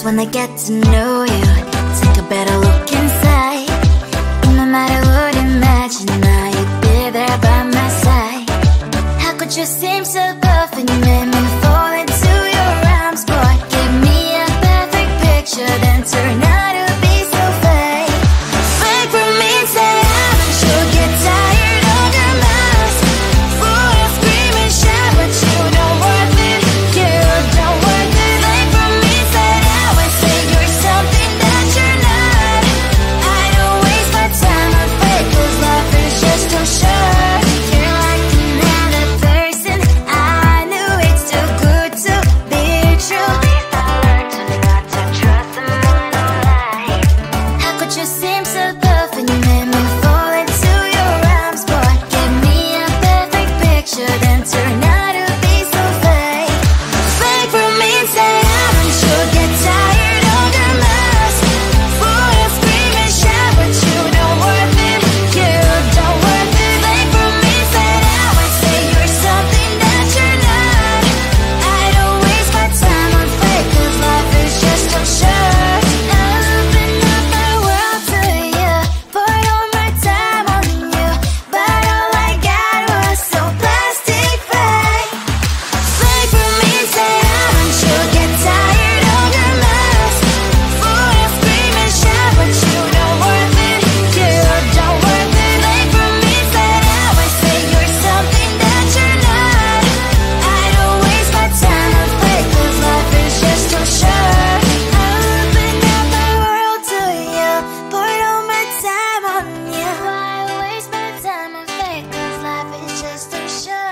when I get to know you. Take a better look inside. In my mind I would imagine now you'd be there by my side. How could you seem so perfect? You made me fall into your arms, boy. Give me a perfect picture, then turn out to be so fake. Fake for me, say haven't you get tired of your mask? Full of scream and shout, but you don't worth it. You don't worth it. Fake for me, say I always say you're something that you're not. I don't waste my time on fake, 'cause life is just too short. You're like another person. I knew it's too good to be true. I learned to not to trust someone no lie. How could you seem so perfect? You made me fall into your arms, boy. Give me a perfect picture, then turn out to be so fake. Fake for me, say haven't you get tired of your mask? Full of scream and shout, but you don't worth it. You don't worth it. Fake for me, say I always say you're something that you're not. I don't waste my time on fake, 'cause life is just too short. I open up my world to you, poured all my time on you, but all I got was so plastic fake. Fake for me, say haven't you get tired of your mask? Full of scream and shout, but you don't worth it. You don't worth it. Fake for me, say I always say you're something that you're not. I don't waste my time on fake, 'cause life is just too short. I open up my world to you, poured all my time on you. Why waste my time on fake, 'cause life is just too short.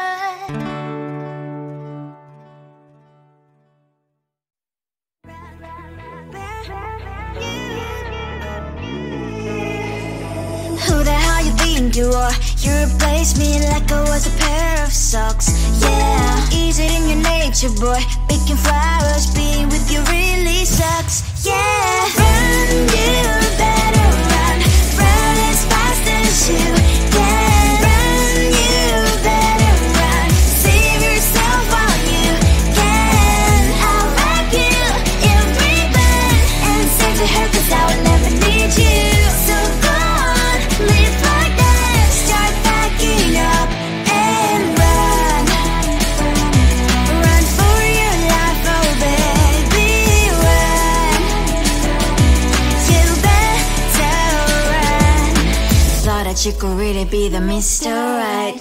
Who the hell you think you are? You replaced me like I was a pair of socks. Yeah, is it in your nature, boy? Picking flowers, being with you really sucks. Yeah, run, you better run. Run as fast as you can. Run, you better run. Save yourself while you can. I'll wrap you in ribbon and send to her, 'cause I will never need you. So go on, live like that. Start packing up and run. Run for your life, oh baby, run. You better run. Thought that you could really be the Mr. Right,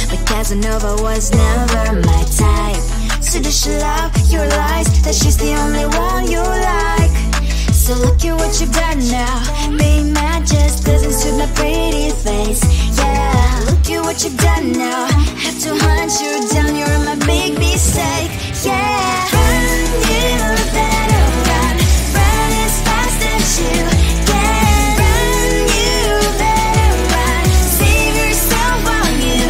but Casanova was never my type. So does she love your lies, that she's the only one you like? So look at what you've done now. Being mad just doesn't suit my pretty face. Yeah, look at what you've done now. Have to hunt you down, you're my big mistake. Yeah, run, you better run. Run as fast as you can. Run, you better run. Save yourself while you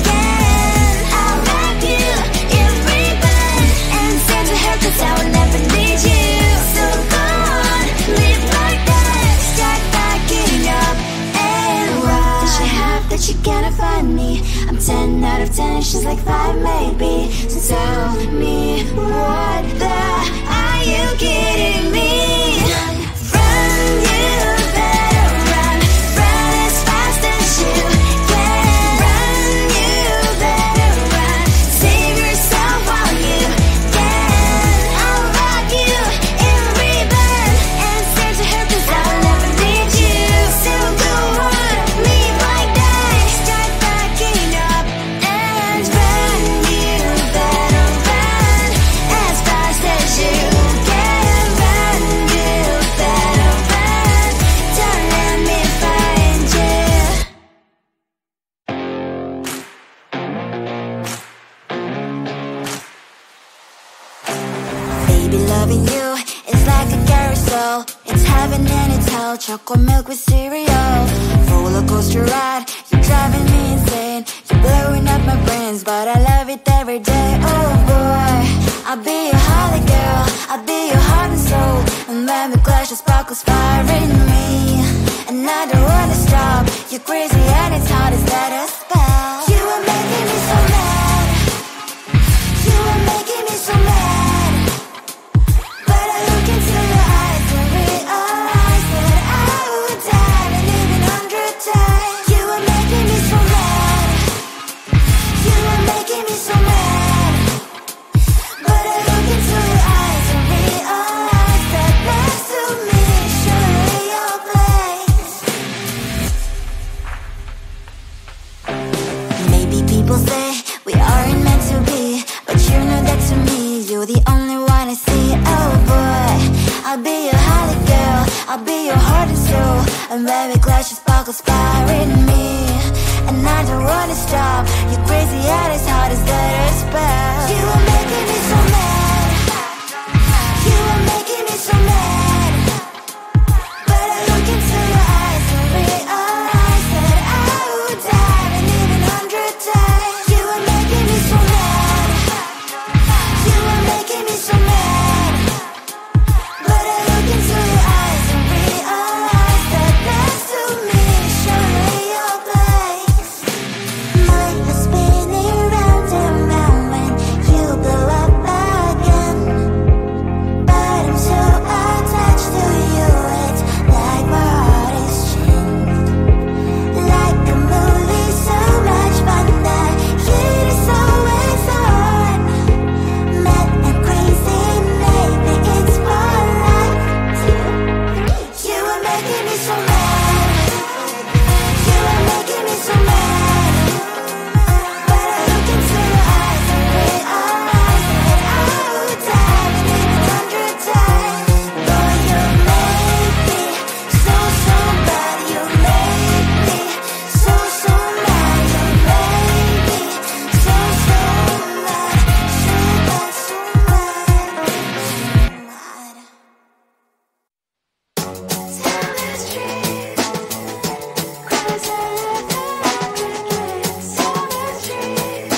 can. I'll wrap you in ribbon and send to her, 'cause I will never need you. So go on, live like that. Start packing up and run. Does she have that you cannot find me? I'm 10 out of 10, she's like 5 maybe. So tell me, what the are you kidding me? Run, you better run. Run as fast as you can. Run, you better run. Save yourself while you can. I'll rock you in ribbon and send to her, 'cause I will never need you. So go on, live like that. Start packing up and run. You better run as fast as you can. Run, you better run. Don't let me find you. Baby, loving you is like a carousel. It's heaven and it's hell. Chocolate milk with cereal. Roller coaster ride. You're driving me insane. You're blowing up my brains, but I love it every day. Oh boy, I'll be your holly girl. I'll be your heart and soul. And when we clash, the sparkles fire in me. And I don't wanna stop. You're crazy and it's hard to set a spell. You are making me so mad. You are making me so mad. But I look into I'll be your heart and soul, and baby glass your sparkles firing me. And I don't wanna stop. Your crazy heart is hard as letter spell. You are making me so mad. You are making me so mad. But I look into your eyes and realize that I would die and even 100 times. You are making me so mad. You are making me so mad. But I look into your eyes and realize that next to me is surely your place. Mind is spinning round and round when you blow up again. But I'm so attached to you, it's like my heart is chained. Like a movie, so much fun that it is always on. Mad and crazy, maybe it's for life. You are making me so mad. You are making me so mad. But I look into your eyes and realize that I would die and even 100 times. Boy, you make me so, so bad. You make me so, so mad. You make me so, so mad. So bad, so mad, so mad. Tell the street, 'cause I live in crickets. Tell the street.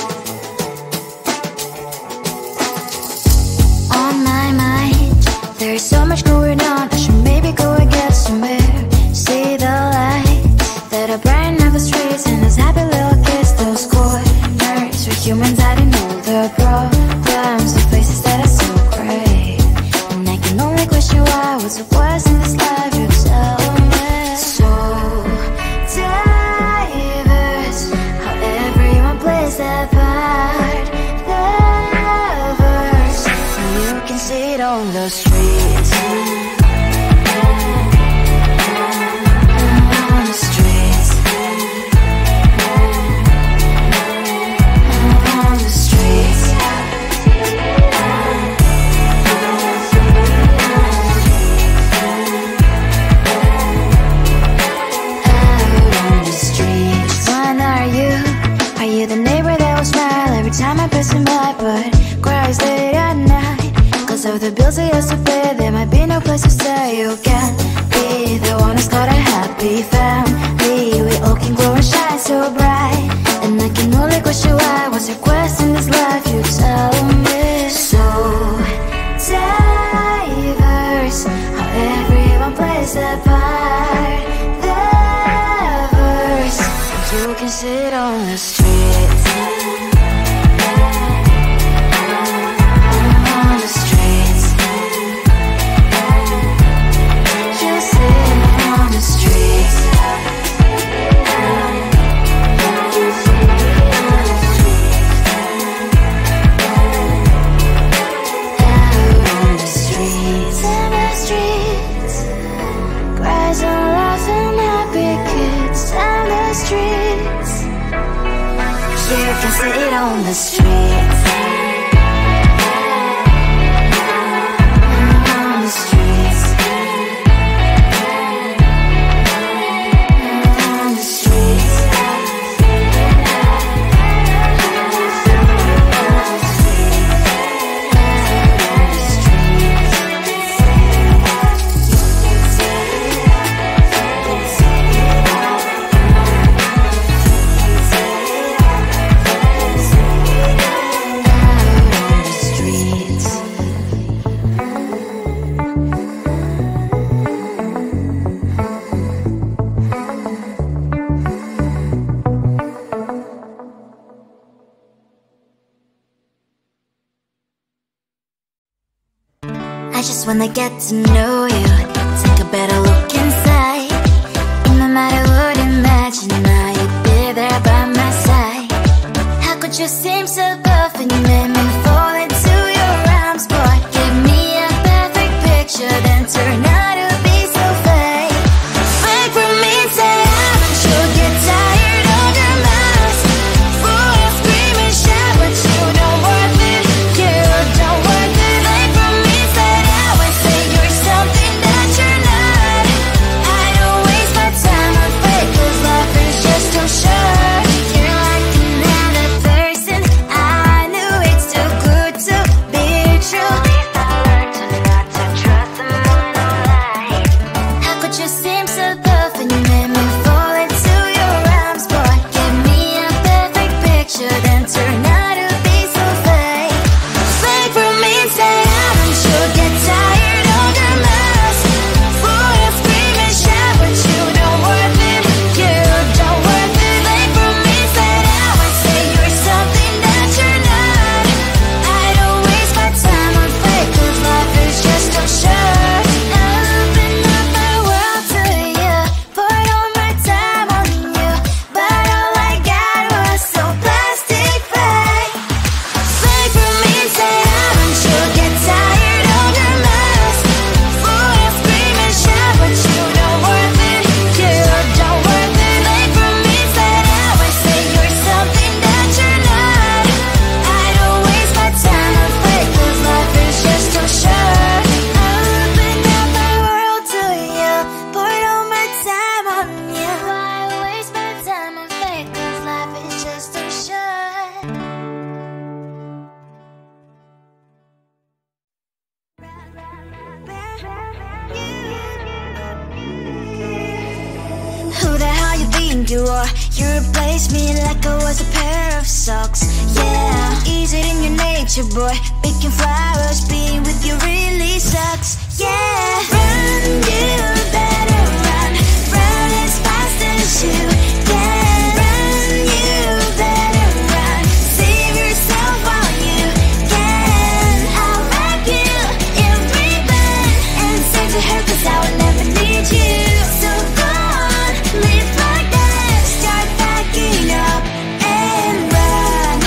On my mind, there's so much going on. I should maybe go and get somewhere. See the lights that are brighten up the streets, and those happy little kids, those corners where humans hiding all their problems, the faces that are so great. And I can only question why. What's the worst in this life? You tell me. So diverse, how everyone plays their part. Lovers, you can see it on the streets. On the streets. On the streets. Out on the streets. When are you? Are you the neighbor that will smile every time I pass him by, but cries late at night? 'Cause of the bills I used to pay, there might be no place to stay. You can be the one who's got a happy family. We all can glow and shine so bright. And I can only question why. What's your quest in this life? You tell me. So diverse, how everyone plays their part. Lovers, you can sit on the streets. On the streets. You sit on the streets. Out on the streets. In the streets. Cries and laughs and happy kids. On the streets. You can sit on the streets. On the streets. On the streets. I just wanna get to know you, take a better look inside. And no matter what, imagine now you'd be there by my side. How could you seem so perfect? You made me fall into your arms, boy. Give me a perfect picture, then turn out to be so fake. Fake from me, say haven't you get tired of your mouth? Full of scream and shout, but you don't worth it. You don't worth it. Fake from me, say I would say you're something that you're not. impure. You replaced me like I was a pair of socks. Yeah, is it in your nature, boy? Picking flowers, being with you really sucks. Yeah, run, you better run. Run as fast as you can. Run, you better run. Save yourself while you can. I'll wrap you in ribbon and send to her, 'cause I will never need you. So go on, live like that. Start packing up and run.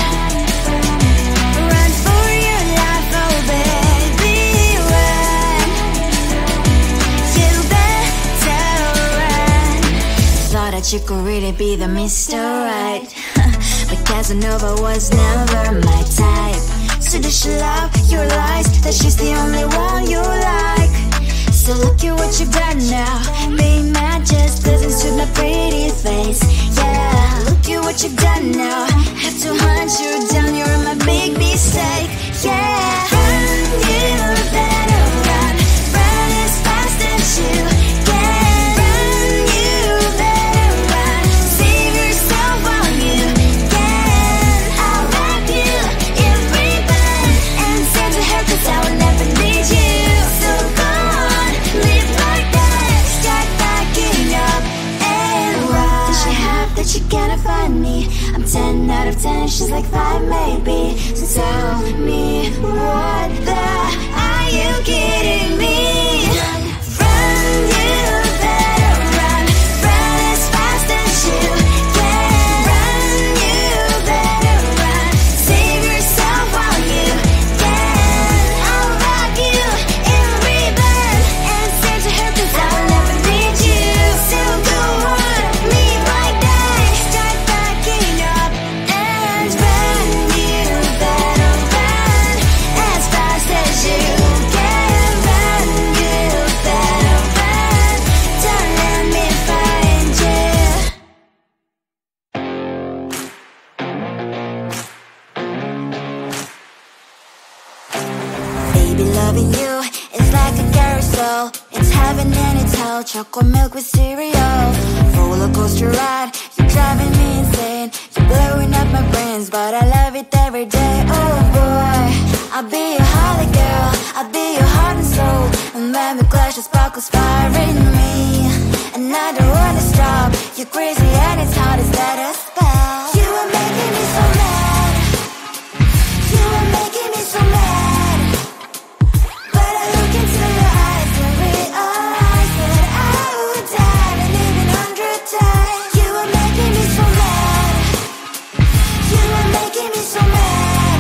Run for your life, oh baby, run. You better run. Thought that you could really be the Mr. Right, but Casanova was never my type. So does she love your lies, that she's the only one you like? So look at what you've done now. Being mad just doesn't suit my pretty face. Yeah, look at what you've done now. Have to hunt you down, you're my big mistake. Yeah, run, you better run. Run as fast as you can. Run, you better run. Save yourself while you can. I'll wrap you in ribbon and send to her, 'cause I will never need you. So go on, live like that. Start packing up and run. Does she have that you cannot find me? I'm 10 out of 10, she's like 5 maybe. So tell me, what the, are you kidding me? Run, you better run. Run as fast as you can. Run, you better run. Save yourself while you can. I'll wrap you in ribbon and send to her, 'cause I will never need you. So go on, leave like that. Start packing up and run. You better run as fast as you can. Run, you better run. Don't let me find you. Baby, loving you is like a carousel. It's heaven and it's hell. Chocolate milk with cereal. Roller coaster ride. You're driving me insane. You're blowing up my brains, but I love it every day. Oh boy, I'll be your holly girl. I'll be your heart and soul. And when we clash, the sparkles fire in me. And I don't wanna stop. You're crazy and it's hard as that a spell. You are making me so mad. You are making me so mad. But I look into your eyes and realize that I would die and even 100 times. You are making me so mad. You are making me so mad.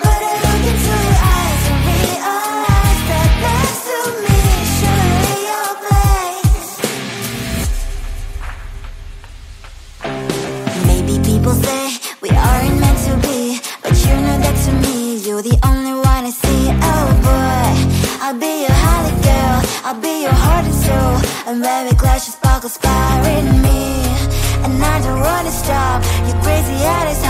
But I look into your eyes and realize that next to me is surely your place. Maybe people say we aren't meant to be, but you know that to me, you're the only one I see. Oh boy, I'll be your holly girl. I'll be your heart and soul. And when we clash, the sparkles fire in me. And I don't wanna stop. You're crazy and it's